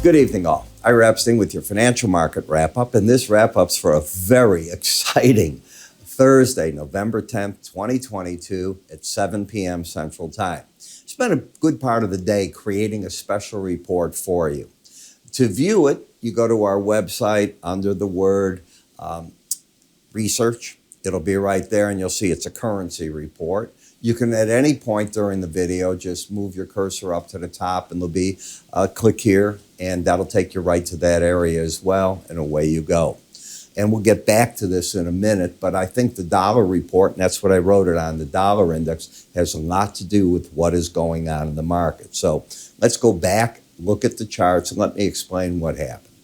Good evening, all. Ira Epstein with your financial market wrap-up, and this wrap-up's for a very exciting Thursday, November 10th, 2022 at 7 p.m. Central Time. Spent a good part of the day creating a special report for you. To view it, you go to our website under the word research. It'll be right there, and you'll see it's a currency report. You can, at any point during the video, just move your cursor up to the top, and there'll be a click here, and that'll take you right to that area as well, and away you go. And we'll get back to this in a minute, but I think the dollar report, and that's what I wrote it on, the dollar index, has a lot to do with what is going on in the market. So let's go back, look at the charts, and let me explain what happened.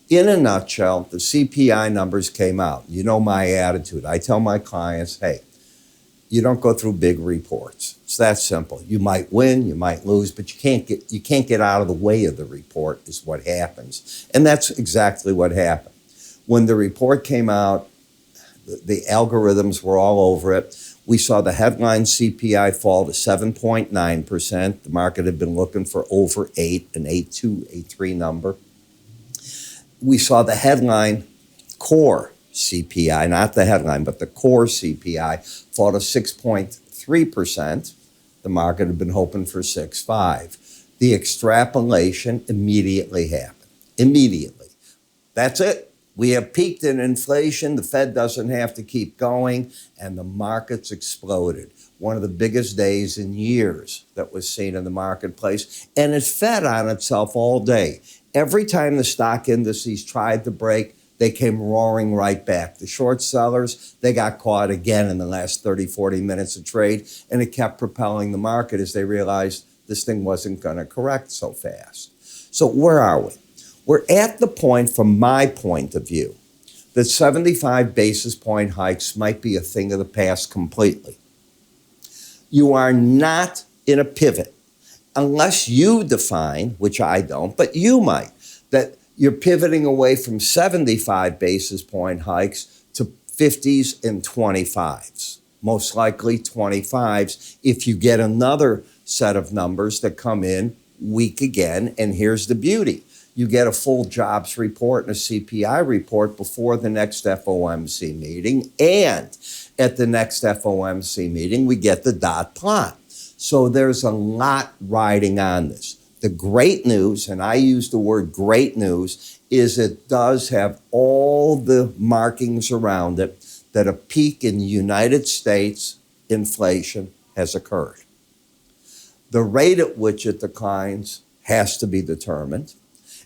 In a nutshell, the CPI numbers came out. You know my attitude. I tell my clients, hey, you don't go through big reports. It's that simple. You might win, you might lose, but you can't get out of the way of the report is what happens. And that's exactly what happened. When the report came out, the algorithms were all over it. We saw the headline CPI fall to 7.9%. The market had been looking for over 8, an 8.2, 8.3 number. We saw the headline core CPI, not the headline, but the core CPI, fall to 6.3%. The market had been hoping for 6.5. The extrapolation immediately happened. Immediately. That's it. We have peaked in inflation. The Fed doesn't have to keep going, and the markets exploded. One of the biggest days in years that was seen in the marketplace, and it fed on itself all day. Every time the stock indices tried to break, they came roaring right back. The short sellers, they got caught again in the last 30, 40 minutes of trade, and it kept propelling the market as they realized this thing wasn't going to correct so fast. So where are we? We're at the point, from my point of view, that 75 basis point hikes might be a thing of the past completely. You are not in a pivot, unless you define, which I don't, but you might, that you're pivoting away from 75 basis point hikes to 50s and 25s, most likely 25s if you get another set of numbers that come in weak again. And here's the beauty. You get a full jobs report and a CPI report before the next FOMC meeting. And at the next FOMC meeting, we get the dot plot. So there's a lot riding on this. The great news, and I use the word great news, is it does have all the markings around it that a peak in the United States inflation has occurred. The rate at which it declines has to be determined,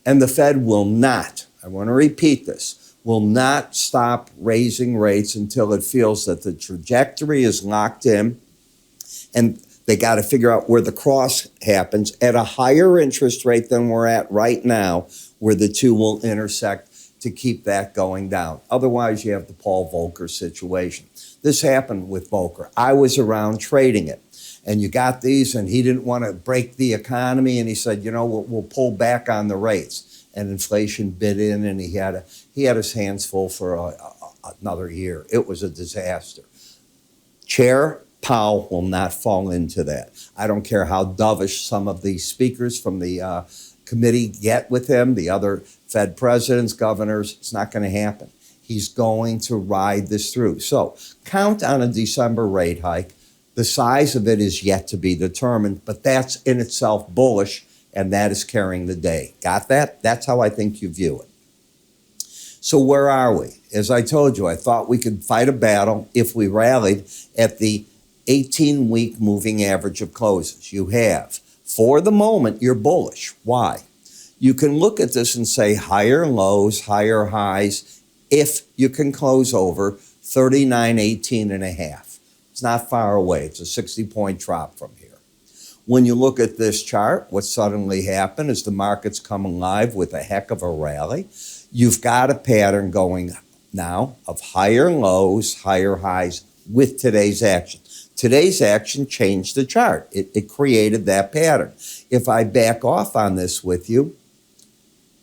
and the Fed will not, I want to repeat this, will not stop raising rates until it feels that the trajectory is locked in, and they got to figure out where the cross happens at a higher interest rate than we're at right now, where the two will intersect to keep that going down. Otherwise, you have the Paul Volcker situation. This happened with Volcker. I was around trading it. And you got these, and he didn't want to break the economy, and he said, you know, we'll pull back on the rates. And inflation bit in, and he had his hands full for another year. It was a disaster. Chair Powell will not fall into that. I don't care how dovish some of the speakers from the committee get with him, the other Fed presidents, governors, it's not going to happen. He's going to ride this through. So count on a December rate hike. The size of it is yet to be determined, but that's in itself bullish, and that is carrying the day. Got that? That's how I think you view it. So where are we? As I told you, I thought we could fight a battle if we rallied at the 18-week moving average of closes. You have. For the moment, you're bullish. Why? You can look at this and say higher lows, higher highs, if you can close over 39.18 and a half. It's not far away. It's a 60-point drop from here. When you look at this chart, what suddenly happened is the market's come alive with a heck of a rally. You've got a pattern going now of higher lows, higher highs with today's action. Today's action changed the chart. It created that pattern. If I back off on this with you,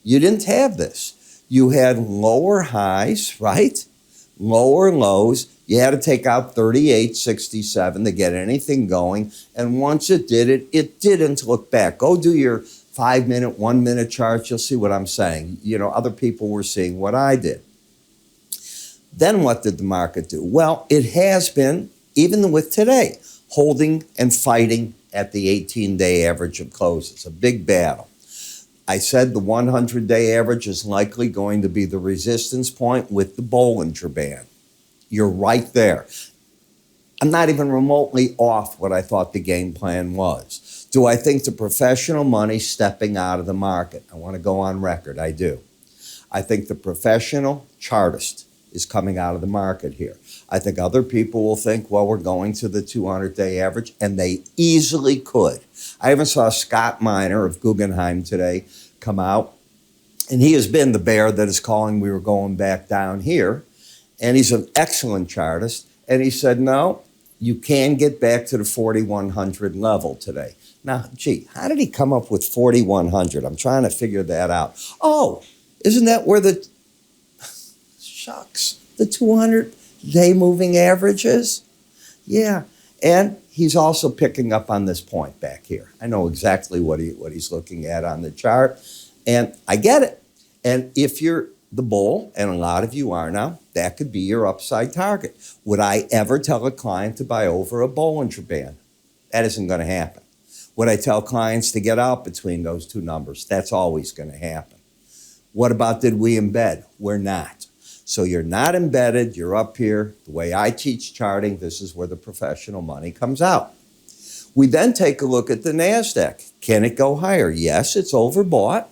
you didn't have this. You had lower highs, right? Lower lows. You had to take out 38.67 to get anything going. And once it did it, it didn't look back. Go do your 5-minute, 1-minute charts, you'll see what I'm saying. You know, other people were seeing what I did. Then what did the market do? Well, it has been, even with today, holding and fighting at the 18-day average of closes. A big battle. I said the 100-day average is likely going to be the resistance point with the Bollinger Band. You're right there. I'm not even remotely off what I thought the game plan was. Do I think the professional money's stepping out of the market? I want to go on record. I do. I think the professional chartist is coming out of the market here. I think other people will think, well, we're going to the 200-day average, and they easily could. I even saw Scott Miner of Guggenheim today come out, and he has been the bear that is calling we were going back down here, and he's an excellent chartist, and he said, no, you can get back to the 4,100 level today. Now, gee, how did he come up with 4,100? I'm trying to figure that out. Oh, isn't that where the, shucks, the 200-day moving average is? Yeah, and he's also picking up on this point back here. I know exactly what he's looking at on the chart, and I get it. And if you're the bull, and a lot of you are now, that could be your upside target. Would I ever tell a client to buy over a Bollinger Band? That isn't going to happen. Would I tell clients to get out between those two numbers? That's always going to happen. What about did we embed? We're not. So you're not embedded, you're up here. The way I teach charting, this is where the professional money comes out. We then take a look at the NASDAQ. Can it go higher? Yes, it's overbought.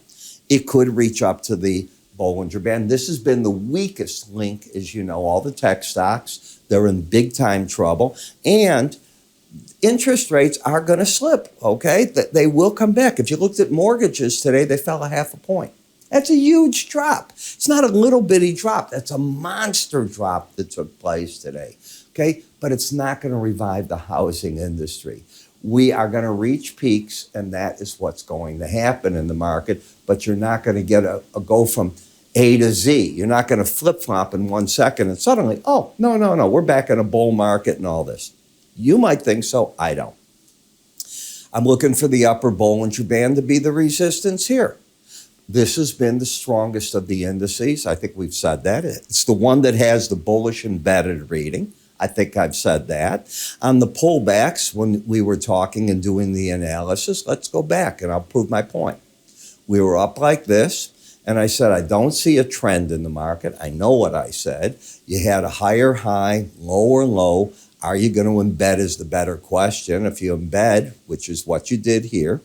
It could reach up to the Bollinger Band. This has been the weakest link, as you know, all the tech stocks. They're in big time trouble. And interest rates are going to slip, okay? They will come back. If you looked at mortgages today, they fell 0.5 point. That's a huge drop. It's not a little bitty drop. That's a monster drop that took place today, okay? But it's not going to revive the housing industry. We are going to reach peaks, and that is what's going to happen in the market, but you're not going to get a go from A to Z. You're not going to flip-flop in 1 second and suddenly, oh, no, we're back in a bull market and all this. You might think so. I don't. I'm looking for the upper Bollinger Band to be the resistance here. This has been the strongest of the indices. I think we've said that. It's the one that has the bullish embedded reading. I think I've said that. On the pullbacks, when we were talking and doing the analysis, let's go back and I'll prove my point. We were up like this, and I said, I don't see a trend in the market. I know what I said. You had a higher high, lower low. Are you going to embed is the better question. If you embed, which is what you did here,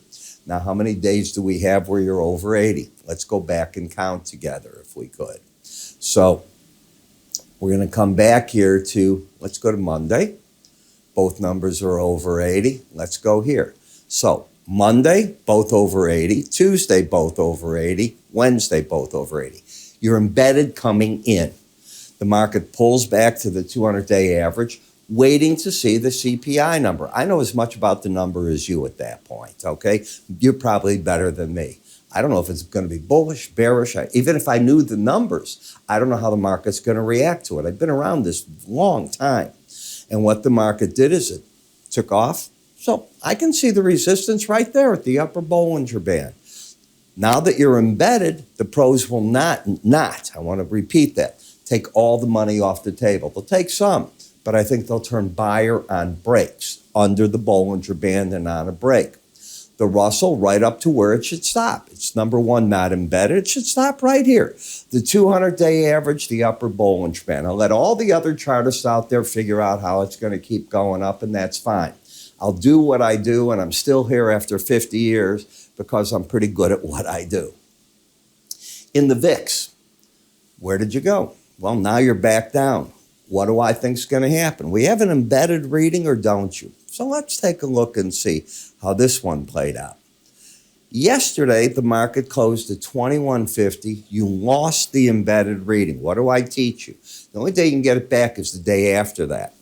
now how many days do we have where you're over 80? Let's go back and count together if we could. So we're going to come back here to, let's go to Monday. Both numbers are over 80. Let's go here. So Monday, both over 80. Tuesday, both over 80. Wednesday, both over 80. You're embedded coming in. The market pulls back to the 200-day average, waiting to see the CPI number. I know as much about the number as you at that point, okay? You're probably better than me. I don't know if it's going to be bullish, bearish. Even if I knew the numbers, I don't know how the market's going to react to it. I've been around this long time. And what the market did is it took off. So I can see the resistance right there at the upper Bollinger Band. Now that you're embedded, the pros will not, I want to repeat that, take all the money off the table. They'll take some, but I think they'll turn buyer on breaks under the Bollinger Band and on a break. The Russell right up to where it should stop. It's number one, not embedded. It should stop right here. The 200-day average, the upper Bollinger Band. I'll let all the other chartists out there figure out how it's going to keep going up, and that's fine. I'll do what I do, and I'm still here after 50 years because I'm pretty good at what I do. In the VIX, where did you go? Well, now you're back down. What do I think is going to happen? We have an embedded reading, or don't you? So let's take a look and see how this one played out. Yesterday, the market closed at 2150. You lost the embedded reading. What do I teach you? The only day you can get it back is the day after that,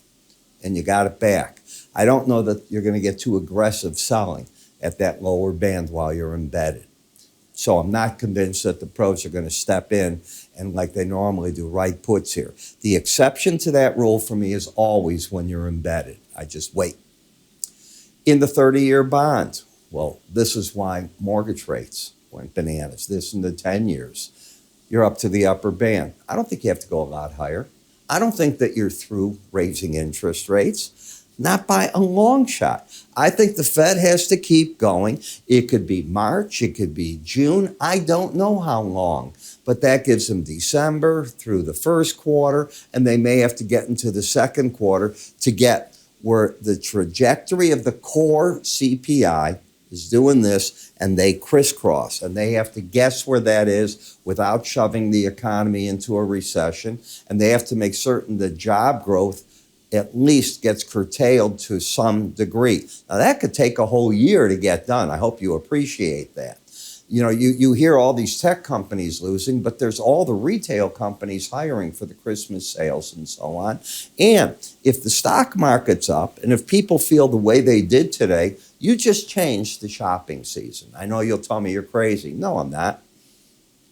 and you got it back. I don't know that you're going to get too aggressive selling at that lower band while you're embedded. So I'm not convinced that the pros are going to step in and, like they normally do, write puts here. The exception to that rule for me is always when you're embedded. I just wait. In the 30-year bond, Well, this is why mortgage rates went bananas. This in the 10 years. You're up to the upper band. I don't think you have to go a lot higher. I don't think that you're through raising interest rates, not by a long shot. I think the Fed has to keep going. It could be March, it could be June. I don't know how long, but that gives them December through the first quarter, and they may have to get into the second quarter to get where the trajectory of the core CPI is doing this, and they crisscross, and they have to guess where that is without shoving the economy into a recession, and they have to make certain that job growth at least gets curtailed to some degree. Now, that could take a whole year to get done. I hope you appreciate that. You know, you hear all these tech companies losing, but there's all the retail companies hiring for the Christmas sales and so on. And if the stock market's up, and if people feel the way they did today, you just changed the shopping season. I know you'll tell me you're crazy. No, I'm not.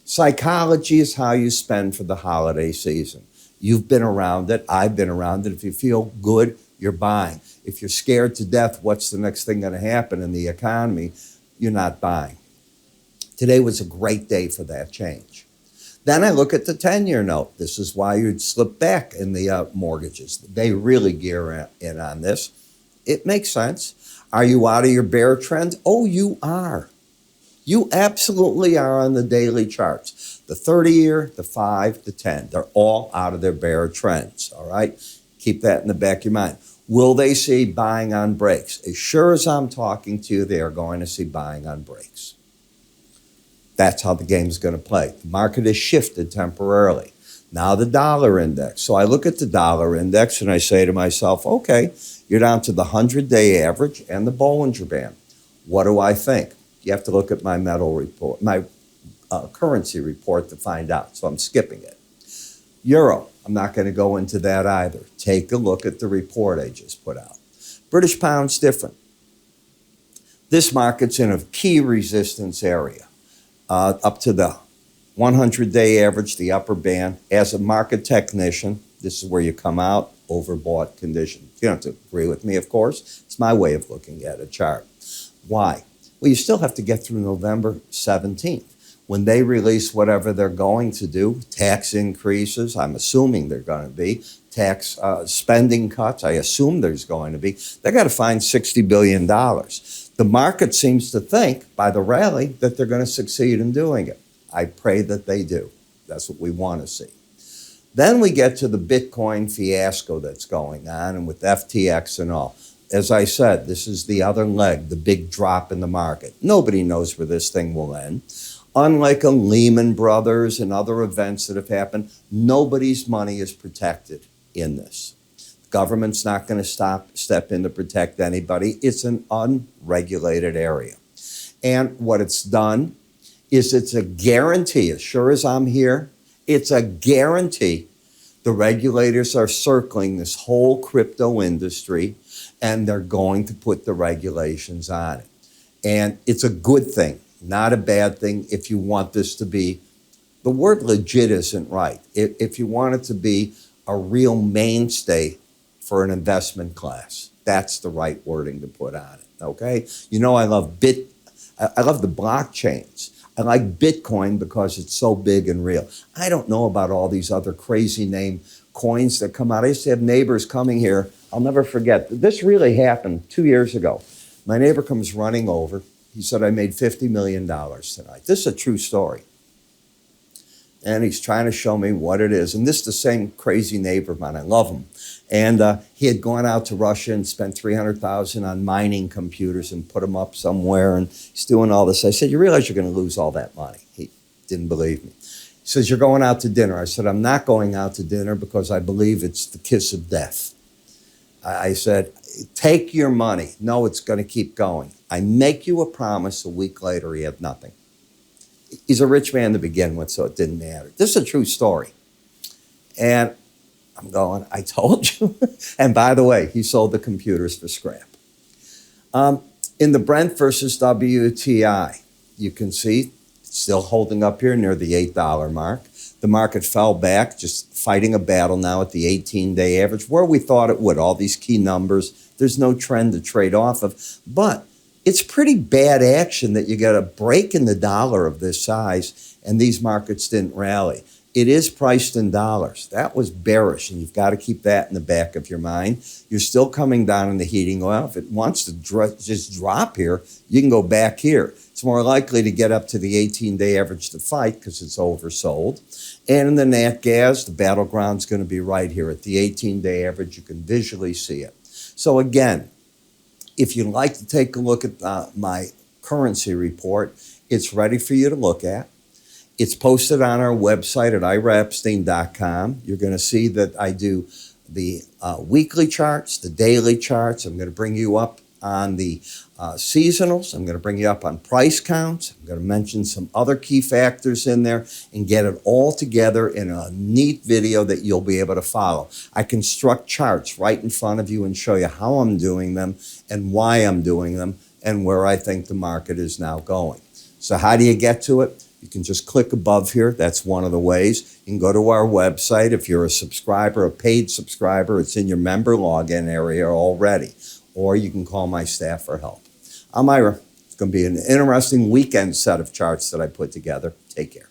Psychology is how you spend for the holiday season. You've been around it. I've been around it. If you feel good, you're buying. If you're scared to death, what's the next thing going to happen in the economy? You're not buying. Today was a great day for that change. Then I look at the 10-year note. This is why you'd slip back in the mortgages. They really gear in on this. It makes sense. Are you out of your bear trend? Oh, you are. You absolutely are on the daily charts. The 30-year, the 5, the 10, they're all out of their bear trends, all right? Keep that in the back of your mind. Will they see buying on breaks? As sure as I'm talking to you, they are going to see buying on breaks. That's how the game's going to play. The market has shifted temporarily. Now the dollar index. So I look at the dollar index and I say to myself, okay, you're down to the 100-day average and the Bollinger Band. What do I think? You have to look at my metal report, my currency report to find out. So I'm skipping it. Euro, I'm not going to go into that either. Take a look at the report I just put out. British pound's different. This market's in a key resistance area, up to the 100-day average, the upper band. As a market technician, this is where you come out, overbought condition. You don't have to agree with me, of course. It's my way of looking at a chart. Why? Well, you still have to get through November 17th. When they release whatever they're going to do, tax increases, I'm assuming they're going to be, tax spending cuts, I assume there's going to be, they got to find $60 billion. The market seems to think, by the rally, that they're going to succeed in doing it. I pray that they do. That's what we want to see. Then we get to the Bitcoin fiasco that's going on, and with FTX and all. As I said, this is the other leg, the big drop in the market. Nobody knows where this thing will end. Unlike a Lehman Brothers and other events that have happened, nobody's money is protected in this. The government's not going to step in to protect anybody. It's an unregulated area. And what it's done is it's a guarantee, as sure as I'm here, it's a guarantee the regulators are circling this whole crypto industry and they're going to put the regulations on it. And it's a good thing, not a bad thing if you want this to be, the word legit isn't right. If you want it to be a real mainstay for an investment class, that's the right wording to put on it, okay? You know, I love the blockchains. I like Bitcoin because it's so big and real. I don't know about all these other crazy name coins that come out. I used to have neighbors coming here. I'll never forget. This really happened 2 years ago. My neighbor comes running over. He said, I made $50 million tonight. This is a true story. And he's trying to show me what it is. And this is the same crazy neighbor of mine. I love him. And he had gone out to Russia and spent $300,000 on mining computers and put them up somewhere. And he's doing all this. I said, you realize you're going to lose all that money? He didn't believe me. He says, you're going out to dinner. I said, I'm not going out to dinner because I believe it's the kiss of death. I said, take your money. No, it's going to keep going. I make you a promise. A week later, he had nothing. He's a rich man to begin with, so it didn't matter. This is a true story. And I'm going, I told you. And by the way, he sold the computers for scrap. In the Brent versus WTI, you can see it's still holding up here near the $8 mark. The market fell back, just fighting a battle now at the 18-day average, where we thought it would. All these key numbers, there's no trend to trade off of. But it's pretty bad action that you got a break in the dollar of this size and these markets didn't rally. It is priced in dollars. That was bearish, and you've got to keep that in the back of your mind. You're still coming down in the heating oil. If it wants to just drop here, you can go back here. It's more likely to get up to the 18-day average to fight because it's oversold. And in the nat gas, the battleground's going to be right here at the 18-day average. You can visually see it. So again, if you'd like to take a look at my currency report, it's ready for you to look at. It's posted on our website at iraepstein.com. You're going to see that I do the weekly charts, the daily charts. I'm going to bring you up on the seasonals. I'm going to bring you up on price counts. I'm going to mention some other key factors in there and get it all together in a neat video that you'll be able to follow. I construct charts right in front of you and show you how I'm doing them and why I'm doing them and where I think the market is now going. So how do you get to it? You can just click above here. That's one of the ways. You can go to our website. If you're a subscriber, a paid subscriber, it's in your member login area already. Or you can call my staff for help. I'm Ira. It's going to be an interesting weekend set of charts that I put together. Take care.